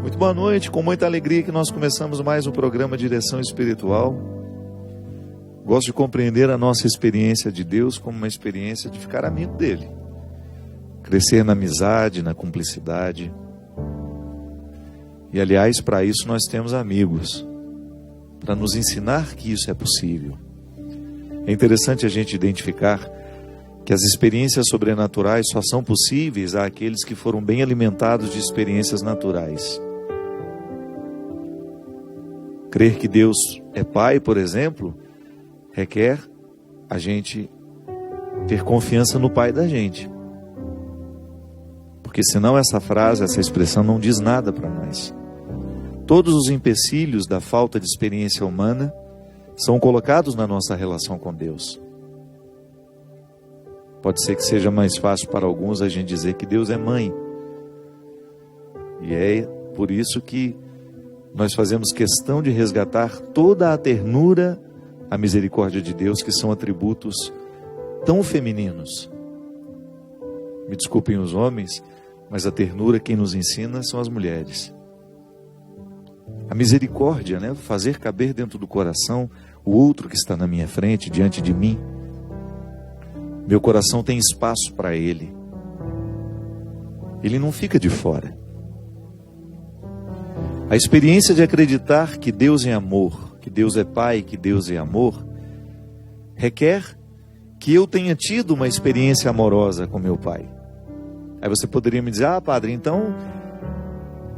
Muito boa noite, com muita alegria que nós começamos mais um programa Direção Espiritual. Gosto de compreender a nossa experiência de Deus como uma experiência de ficar amigo dele. Crescer na amizade, na cumplicidade. E aliás, para isso nós temos amigos, para nos ensinar que isso é possível. É interessante a gente identificar que as experiências sobrenaturais só são possíveis àqueles que foram bem alimentados de experiências naturais. Crer que Deus é Pai, por exemplo, requer a gente ter confiança no Pai da gente. Porque senão essa frase, essa expressão não diz nada para nós. Todos os empecilhos da falta de experiência humana são colocados na nossa relação com Deus. Pode ser que seja mais fácil para alguns a gente dizer que Deus é mãe. E é por isso que nós fazemos questão de resgatar toda a ternura, a misericórdia de Deus, que são atributos tão femininos. Me desculpem os homens, mas a ternura quem nos ensina são as mulheres. A misericórdia, né? Fazer caber dentro do coração o outro que está na minha frente, diante de mim. Meu coração tem espaço para ele. Ele não fica de fora. A experiência de acreditar que Deus é amor, que Deus é Pai, que Deus é amor, requer que eu tenha tido uma experiência amorosa com meu Pai. Aí você poderia me dizer, padre, então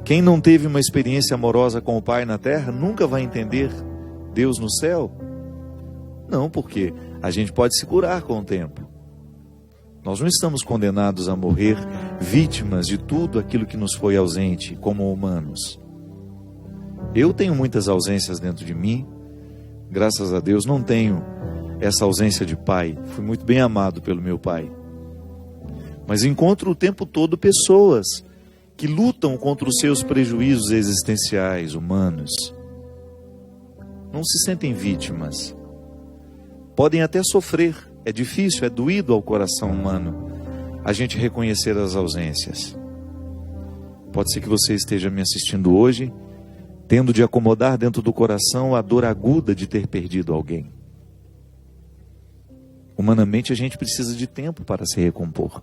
quem não teve uma experiência amorosa com o Pai na terra nunca vai entender Deus no céu? Não, porque a gente pode se curar com o tempo. Nós não estamos condenados a morrer vítimas de tudo aquilo que nos foi ausente como humanos. Eu tenho muitas ausências dentro de mim, graças a Deus não tenho essa ausência de pai, fui muito bem amado pelo meu pai. Mas encontro o tempo todo pessoas que lutam contra os seus prejuízos existenciais, humanos. Não se sentem vítimas. Podem até sofrer, é difícil, é doído ao coração humano a gente reconhecer as ausências. Pode ser que você esteja me assistindo hoje tendo de acomodar dentro do coração a dor aguda de ter perdido alguém. Humanamente a gente precisa de tempo para se recompor.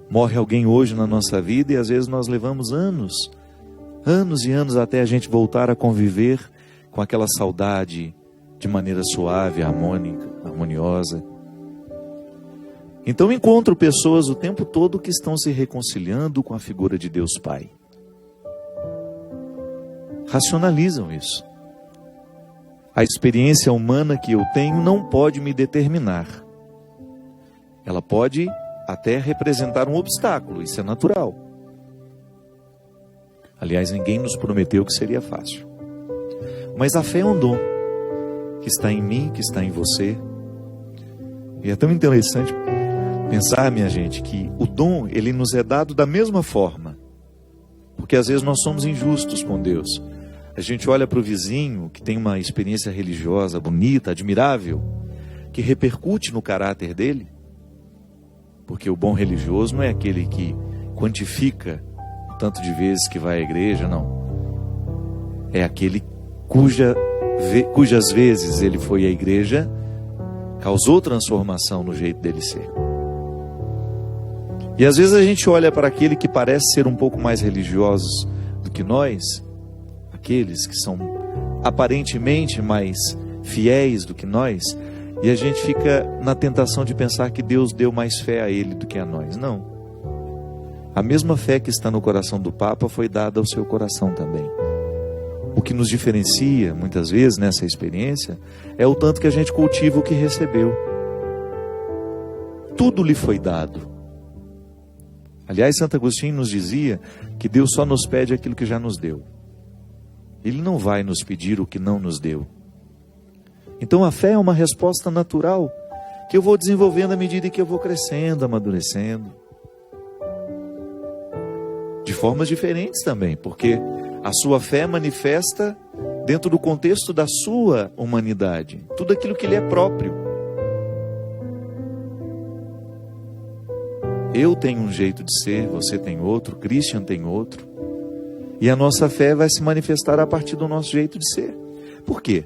Morre alguém hoje na nossa vida e às vezes nós levamos anos e anos até a gente voltar a conviver com aquela saudade de maneira suave, harmoniosa. Então encontro pessoas o tempo todo que estão se reconciliando com a figura de Deus Pai. Racionalizam isso. A experiência humana que eu tenho não pode me determinar. Ela pode até representar um obstáculo, isso é natural. Aliás, ninguém nos prometeu que seria fácil. Mas a fé é um dom que está em mim, que está em você. E é tão interessante pensar, minha gente, que o dom, ele nos é dado da mesma forma. Porque às vezes nós somos injustos com Deus. A gente olha para o vizinho que tem uma experiência religiosa bonita, admirável, que repercute no caráter dele. Porque o bom religioso não é aquele que quantifica o tanto de vezes que vai à igreja, não. É aquele cujas vezes ele foi à igreja, causou transformação no jeito dele ser. E às vezes a gente olha para aquele que parece ser um pouco mais religiosos do que nós, aqueles que são aparentemente mais fiéis do que nós, e a gente fica na tentação de pensar que Deus deu mais fé a ele do que a nós. Não. A mesma fé que está no coração do Papa foi dada ao seu coração também. O que nos diferencia, muitas vezes, nessa experiência, é o tanto que a gente cultiva o que recebeu. Tudo lhe foi dado. Aliás, Santo Agostinho nos dizia que Deus só nos pede aquilo que já nos deu. Ele não vai nos pedir o que não nos deu. Então a fé é uma resposta natural que eu vou desenvolvendo à medida que eu vou crescendo, amadurecendo. De formas diferentes também, porque a sua fé manifesta dentro do contexto da sua humanidade, tudo aquilo que lhe é próprio. Eu tenho um jeito de ser, você tem outro, Christian tem outro. E a nossa fé vai se manifestar a partir do nosso jeito de ser. Por quê?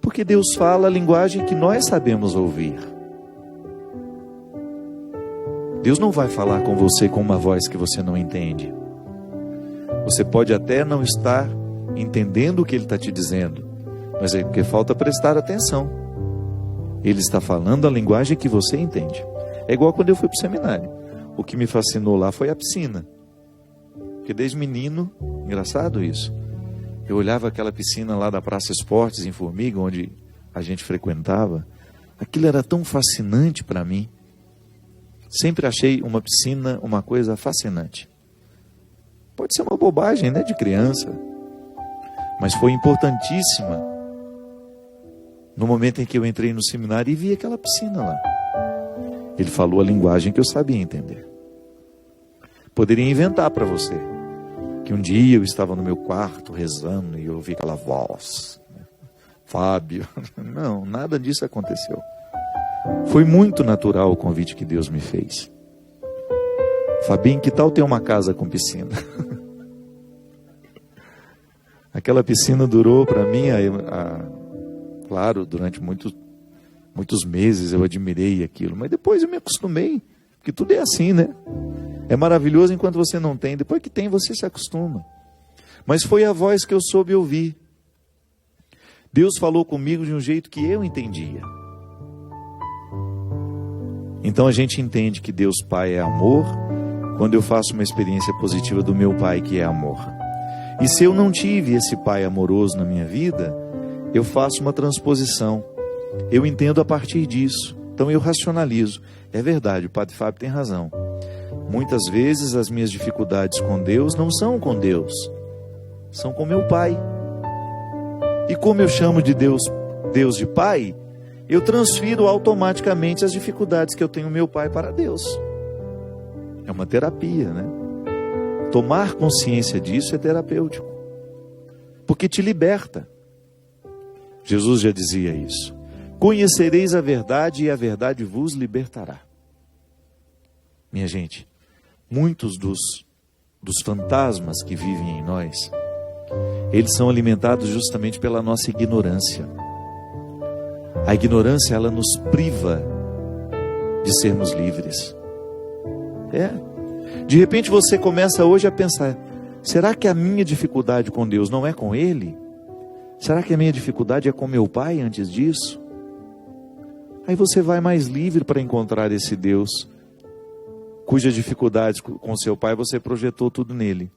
Porque Deus fala a linguagem que nós sabemos ouvir. Deus não vai falar com você com uma voz que você não entende. Você pode até não estar entendendo o que Ele está te dizendo, mas é porque falta prestar atenção. Ele está falando a linguagem que você entende. É igual quando eu fui para o seminário. O que me fascinou lá foi a piscina. Porque desde menino, engraçado isso, eu olhava aquela piscina lá da Praça Esportes, em Formiga, onde a gente frequentava. Aquilo era tão fascinante para mim. Sempre achei uma piscina uma coisa fascinante. Pode ser uma bobagem, né, de criança, mas foi importantíssima no momento em que eu entrei no seminário e vi aquela piscina lá. Ele falou a linguagem que eu sabia entender. Poderia inventar para você que um dia eu estava no meu quarto rezando e eu ouvi aquela voz, Fábio. Não, nada disso aconteceu. Foi muito natural o convite que Deus me fez. Fabinho, que tal ter uma casa com piscina? Aquela piscina durou para mim, claro, durante muitos meses eu admirei aquilo, mas depois eu me acostumei, porque tudo é assim, né? É maravilhoso enquanto você não tem, depois que tem você se acostuma. Mas foi a voz que eu soube ouvir. Deus falou comigo de um jeito que eu entendia. Então a gente entende que Deus Pai é amor, quando eu faço uma experiência positiva do meu Pai que é amor. E se eu não tive esse Pai amoroso na minha vida, eu faço uma transposição. Eu entendo a partir disso. Então eu racionalizo. É verdade, o Padre Fábio tem razão. Muitas vezes as minhas dificuldades com Deus não são com Deus, são com meu Pai. E como eu chamo de Deus de Pai, eu transfiro automaticamente as dificuldades que eu tenho meu Pai para Deus. É uma terapia, né? Tomar consciência disso é terapêutico, porque te liberta. Jesus já dizia isso. Conhecereis a verdade e a verdade vos libertará. Minha gente, muitos dos fantasmas que vivem em nós, eles são alimentados justamente pela nossa ignorância. A ignorância, ela nos priva de sermos livres. De repente você começa hoje a pensar, será que a minha dificuldade com Deus não é com Ele? Será que a minha dificuldade é com meu Pai antes disso? Aí você vai mais livre para encontrar esse Deus, cujas dificuldades com seu Pai você projetou tudo nele.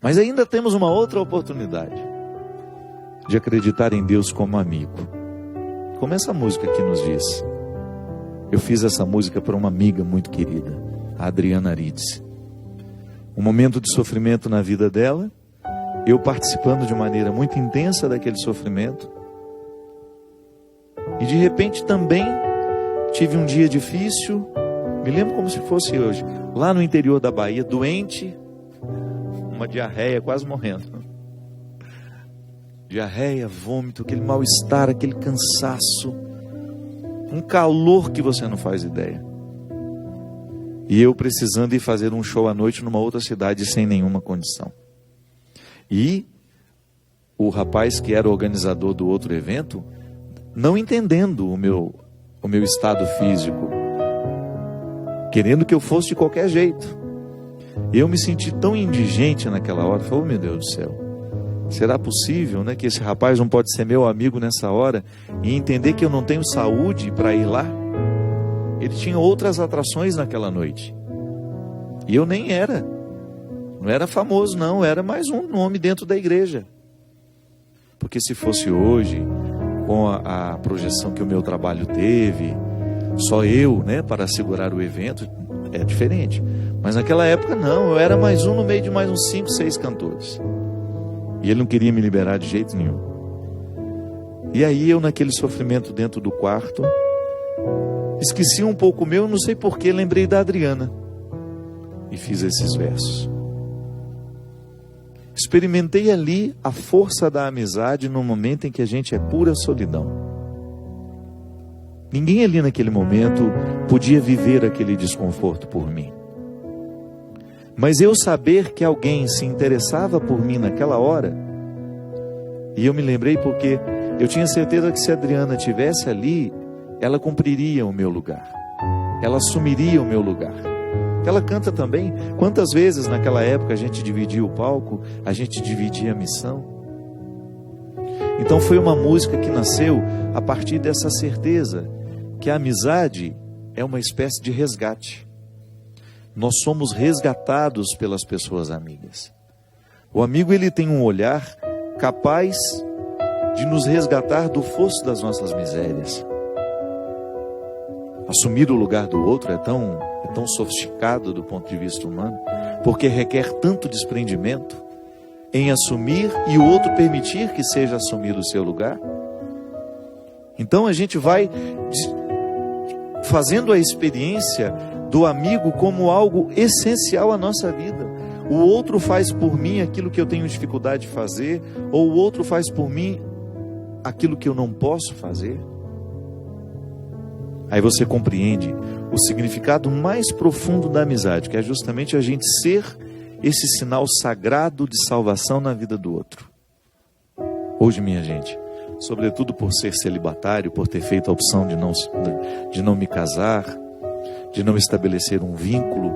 Mas ainda temos uma outra oportunidade de acreditar em Deus como amigo. Como essa música aqui nos diz. Eu fiz essa música para uma amiga muito querida, a Adriana Arides. Um momento de sofrimento na vida dela, eu participando de maneira muito intensa daquele sofrimento. E de repente também tive um dia difícil, me lembro como se fosse hoje, lá no interior da Bahia, doente, uma diarreia, quase morrendo. Diarreia, vômito, aquele mal-estar, aquele cansaço, um calor que você não faz ideia. E eu precisando ir fazer um show à noite numa outra cidade sem nenhuma condição. E o rapaz que era o organizador do outro evento, não entendendo o meu estado físico, querendo que eu fosse de qualquer jeito. Eu me senti tão indigente naquela hora. Falei, oh, meu Deus do céu, será possível, né, que esse rapaz não pode ser meu amigo nessa hora e entender que eu não tenho saúde para ir lá? Ele tinha outras atrações naquela noite. E eu nem era. Não era famoso, não. Era mais um nome dentro da igreja. Porque se fosse hoje, com a projeção que o meu trabalho teve, só eu, né, para segurar o evento, é diferente. Mas naquela época não, eu era mais um no meio de mais uns 5, 6 cantores. E ele não queria me liberar de jeito nenhum. E aí eu, naquele sofrimento dentro do quarto, esqueci um pouco meu, não sei porquê, lembrei da Adriana e fiz esses versos. Experimentei ali a força da amizade no momento em que a gente é pura solidão. Ninguém ali naquele momento podia viver aquele desconforto por mim. Mas eu saber que alguém se interessava por mim naquela hora, e eu me lembrei porque eu tinha certeza que se a Adriana estivesse ali, ela cumpriria o meu lugar, ela assumiria o meu lugar. Ela canta também. Quantas vezes naquela época a gente dividia o palco, a gente dividia a missão. Então foi uma música que nasceu a partir dessa certeza que a amizade é uma espécie de resgate. Nós somos resgatados pelas pessoas amigas. O amigo, ele tem um olhar capaz de nos resgatar do fosso das nossas misérias. Assumir o lugar do outro é tão sofisticado do ponto de vista humano, porque requer tanto desprendimento em assumir e o outro permitir que seja assumido o seu lugar. Então a gente vai fazendo a experiência do amigo como algo essencial à nossa vida. O outro faz por mim aquilo que eu tenho dificuldade de fazer, ou o outro faz por mim aquilo que eu não posso fazer. Aí você compreende o significado mais profundo da amizade, que é justamente a gente ser esse sinal sagrado de salvação na vida do outro. Hoje, minha gente, sobretudo por ser celibatário, por ter feito a opção de não me casar, de não estabelecer um vínculo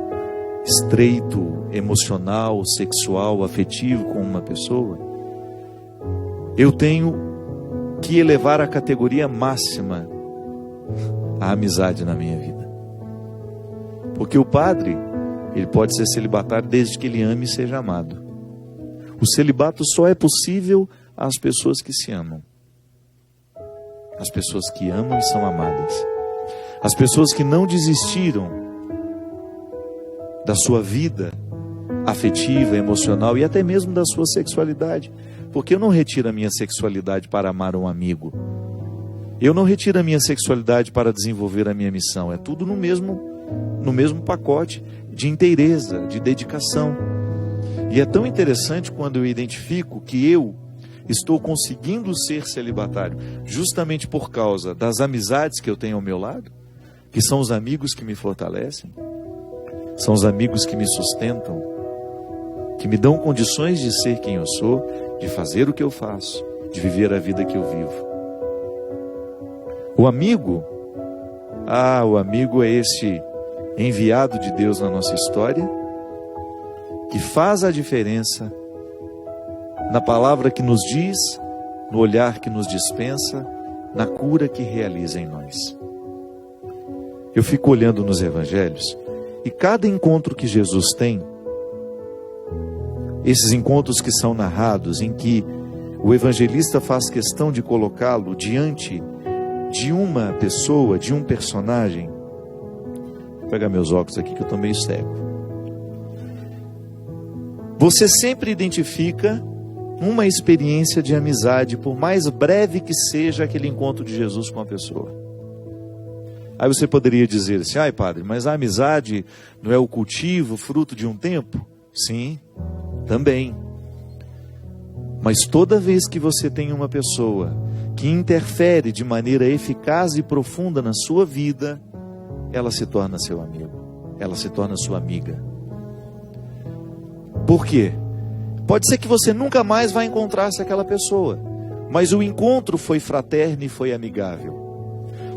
estreito, emocional, sexual, afetivo com uma pessoa, eu tenho que elevar a categoria máxima a amizade na minha vida. Porque o padre, ele pode ser celibatário desde que ele ame e seja amado. O celibato só é possível às pessoas que se amam. As pessoas que amam e são amadas. As pessoas que não desistiram da sua vida afetiva, emocional e até mesmo da sua sexualidade. Porque eu não retiro a minha sexualidade para amar um amigo. Eu não retiro a minha sexualidade para desenvolver a minha missão. É tudo no mesmo pacote de inteireza, de dedicação. E é tão interessante quando eu identifico que eu estou conseguindo ser celibatário justamente por causa das amizades que eu tenho ao meu lado, que são os amigos que me fortalecem, são os amigos que me sustentam, que me dão condições de ser quem eu sou, de fazer o que eu faço, de viver a vida que eu vivo. O amigo é esse enviado de Deus na nossa história, que faz a diferença na palavra que nos diz, no olhar que nos dispensa, na cura que realiza em nós. Eu fico olhando nos evangelhos, e cada encontro que Jesus tem, esses encontros que são narrados, em que o evangelista faz questão de colocá-lo diante de uma pessoa, de um personagem. Vou pegar meus óculos aqui que eu estou meio cego. Você sempre identifica uma experiência de amizade, por mais breve que seja aquele encontro de Jesus com a pessoa. Aí você poderia dizer assim: ai padre, mas a amizade não é o cultivo, fruto de um tempo? Sim, também. Mas toda vez que você tem uma pessoa que interfere de maneira eficaz e profunda na sua vida, ela se torna seu amigo, ela se torna sua amiga. Por quê? Pode ser que você nunca mais vai encontrar-se aquela pessoa, mas o encontro foi fraterno e foi amigável.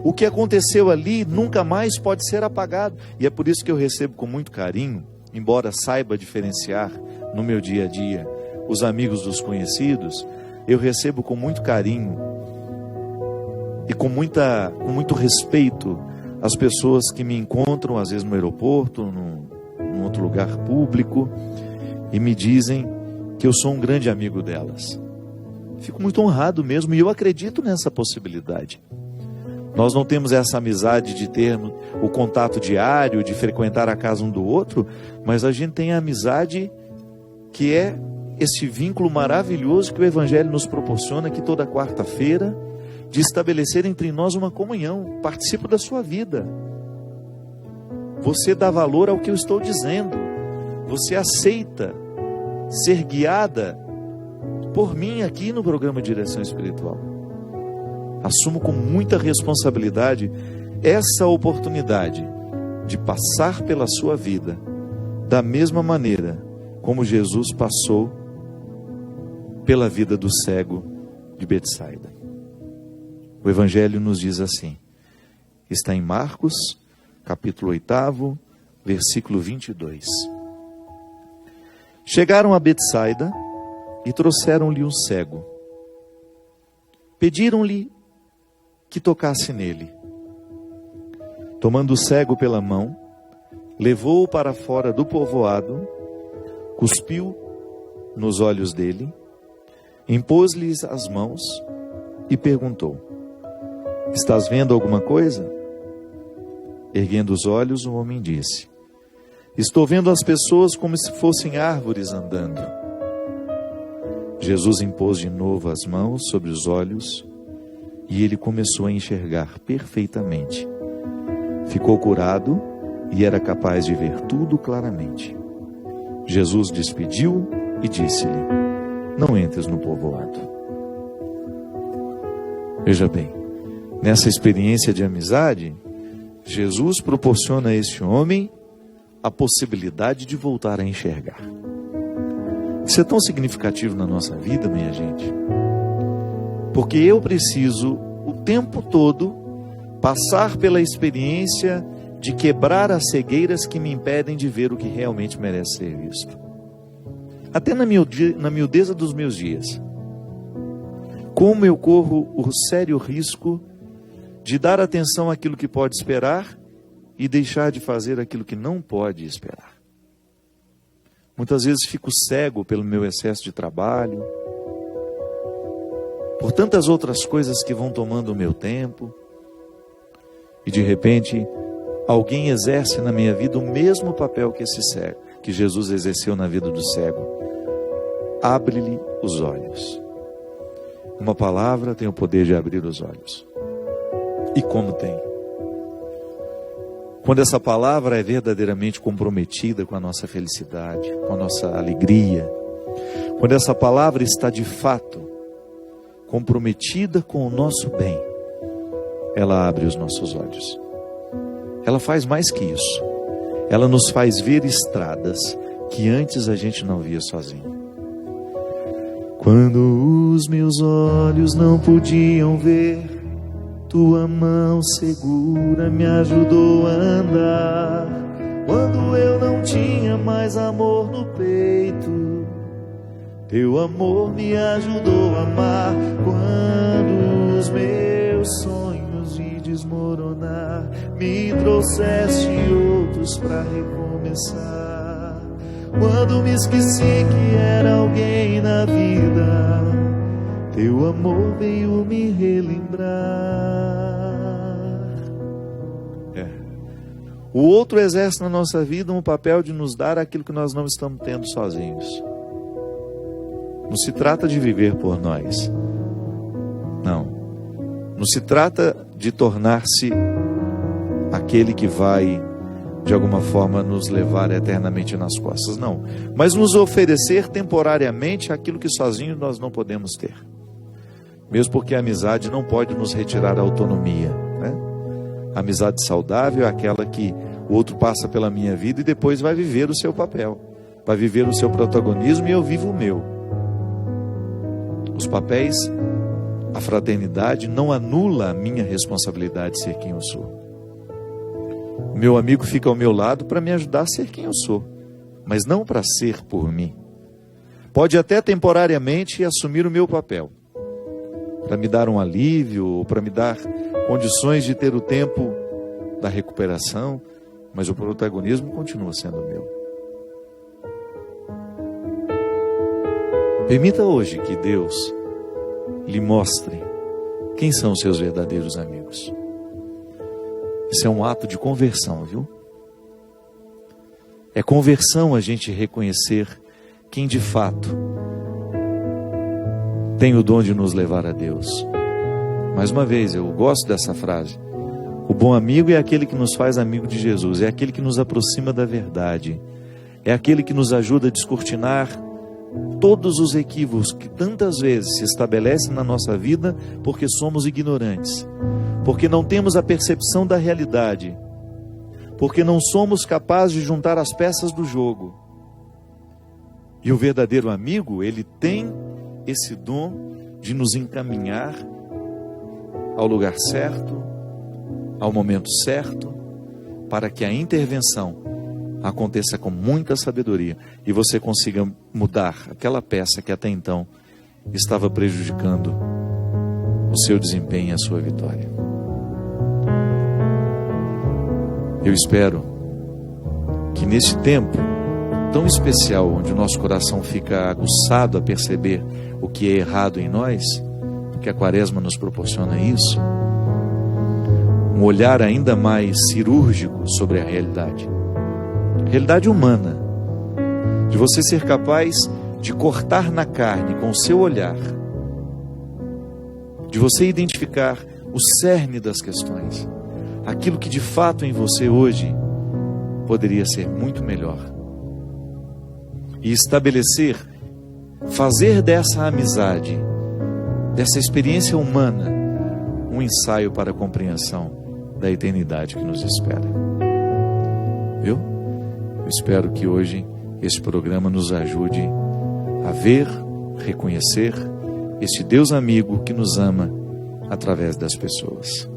O que aconteceu ali nunca mais pode ser apagado, e é por isso que eu recebo com muito carinho, embora saiba diferenciar no meu dia a dia os amigos dos conhecidos, eu recebo com muito carinho e com muito respeito as pessoas que me encontram, às vezes no aeroporto, num outro lugar público, e me dizem que eu sou um grande amigo delas. Fico muito honrado mesmo, e eu acredito nessa possibilidade. Nós não temos essa amizade de ter o contato diário, de frequentar a casa um do outro, mas a gente tem a amizade que é esse vínculo maravilhoso que o Evangelho nos proporciona aqui toda quarta-feira, de estabelecer entre nós uma comunhão. Participo da sua vida. Você dá valor ao que eu estou dizendo. Você aceita ser guiada por mim aqui no programa Direção Espiritual. Assumo com muita responsabilidade essa oportunidade de passar pela sua vida, da mesma maneira como Jesus passou pela vida do cego de Betsaida. O Evangelho nos diz assim, está em Marcos, capítulo 8, versículo 22. Chegaram a Betsaida e trouxeram-lhe um cego. Pediram-lhe que tocasse nele. Tomando o cego pela mão, levou-o para fora do povoado, cuspiu nos olhos dele, impôs-lhes as mãos e perguntou: estás vendo alguma coisa? Erguendo os olhos, o homem disse: estou vendo as pessoas como se fossem árvores andando. Jesus impôs de novo as mãos sobre os olhos e ele começou a enxergar perfeitamente. Ficou curado e era capaz de ver tudo claramente. Jesus despediu e disse-lhe: não entres no povoado. Veja bem, nessa experiência de amizade, Jesus proporciona a este homem a possibilidade de voltar a enxergar. Isso é tão significativo na nossa vida, minha gente, porque eu preciso o tempo todo passar pela experiência de quebrar as cegueiras que me impedem de ver o que realmente merece ser visto. Até na miudeza dos meus dias. Como eu corro o sério risco de dar atenção àquilo que pode esperar e deixar de fazer aquilo que não pode esperar. Muitas vezes fico cego pelo meu excesso de trabalho, por tantas outras coisas que vão tomando o meu tempo, e de repente alguém exerce na minha vida o mesmo papel que esse cego, que Jesus exerceu na vida do cego. Abre-lhe os olhos. Uma palavra tem o poder de abrir os olhos. E como tem? Quando essa palavra é verdadeiramente comprometida com a nossa felicidade, com a nossa alegria, quando essa palavra está de fato comprometida com o nosso bem, ela abre os nossos olhos. Ela faz mais que isso. Ela nos faz ver estradas que antes a gente não via sozinho. Quando os meus olhos não podiam ver, tua mão segura me ajudou a andar. Quando eu não tinha mais amor no peito, teu amor me ajudou a amar. Quando os meus sonhos de desmoronar, me trouxeste outros para recomeçar. Quando me esqueci que era alguém na vida, teu amor veio me relembrar. O outro exerce na nossa vida um papel de nos dar aquilo que nós não estamos tendo sozinhos. Não se trata de viver por nós. Não. Não se trata de tornar-se aquele que vai, de alguma forma, nos levar eternamente nas costas. Não. Mas nos oferecer temporariamente aquilo que sozinhos nós não podemos ter. Mesmo porque a amizade não pode nos retirar a autonomia, né? A amizade saudável é aquela que o outro passa pela minha vida e depois vai viver o seu papel, vai viver o seu protagonismo e eu vivo o meu. Os papéis, a fraternidade não anula a minha responsabilidade de ser quem eu sou. O meu amigo fica ao meu lado para me ajudar a ser quem eu sou, mas não para ser por mim. Pode até temporariamente assumir o meu papel, para me dar um alívio, ou para me dar condições de ter o tempo da recuperação, mas o protagonismo continua sendo meu. Permita hoje que Deus lhe mostre quem são os seus verdadeiros amigos. Isso é um ato de conversão, viu? É conversão a gente reconhecer quem de fato tem o dom de nos levar a Deus. Mais uma vez, eu gosto dessa frase. O bom amigo é aquele que nos faz amigo de Jesus, é aquele que nos aproxima da verdade, é aquele que nos ajuda a descortinar todos os equívocos que tantas vezes se estabelecem na nossa vida porque somos ignorantes, porque não temos a percepção da realidade, porque não somos capazes de juntar as peças do jogo. E o verdadeiro amigo, ele tem esse dom de nos encaminhar ao lugar certo, ao momento certo, para que a intervenção aconteça com muita sabedoria e você consiga mudar aquela peça que até então estava prejudicando o seu desempenho e a sua vitória. Eu espero que nesse tempo tão especial, onde o nosso coração fica aguçado a perceber o que é errado em nós, porque a Quaresma nos proporciona isso, um olhar ainda mais cirúrgico sobre a realidade humana, de você ser capaz de cortar na carne com o seu olhar, de você identificar o cerne das questões, aquilo que de fato em você hoje poderia ser muito melhor, e estabelecer, fazer dessa amizade, dessa experiência humana, um ensaio para a compreensão da eternidade que nos espera. Viu? Eu espero que hoje esse programa nos ajude a ver, reconhecer este Deus amigo que nos ama através das pessoas.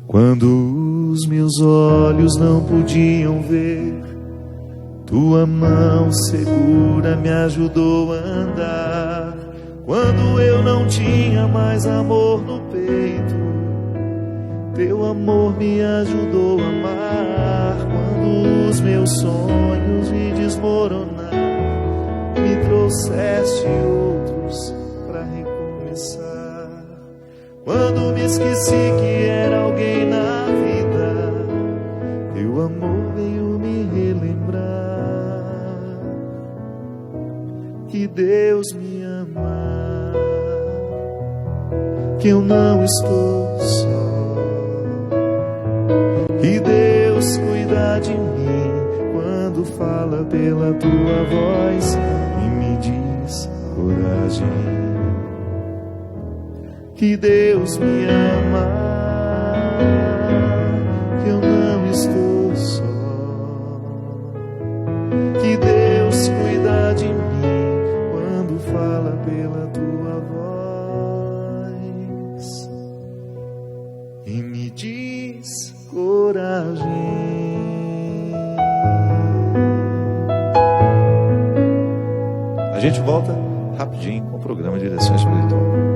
Quando os meus olhos não podiam ver, tua mão segura me ajudou a andar. Quando eu não tinha mais amor no peito, teu amor me ajudou a amar. Quando os meus sonhos me desmoronaram, me trouxeste outros para recomeçar. Quando me esqueci que era alguém na vida, teu amor veio me relembrar que Deus me ama, que eu não estou só, que Deus cuida de mim quando fala pela tua voz e me diz coragem. Que Deus me ama, que eu não estou só, que Deus cuida de mim quando fala pela tua voz e me diz coragem. A gente volta rapidinho com o programa Direção Espiritual.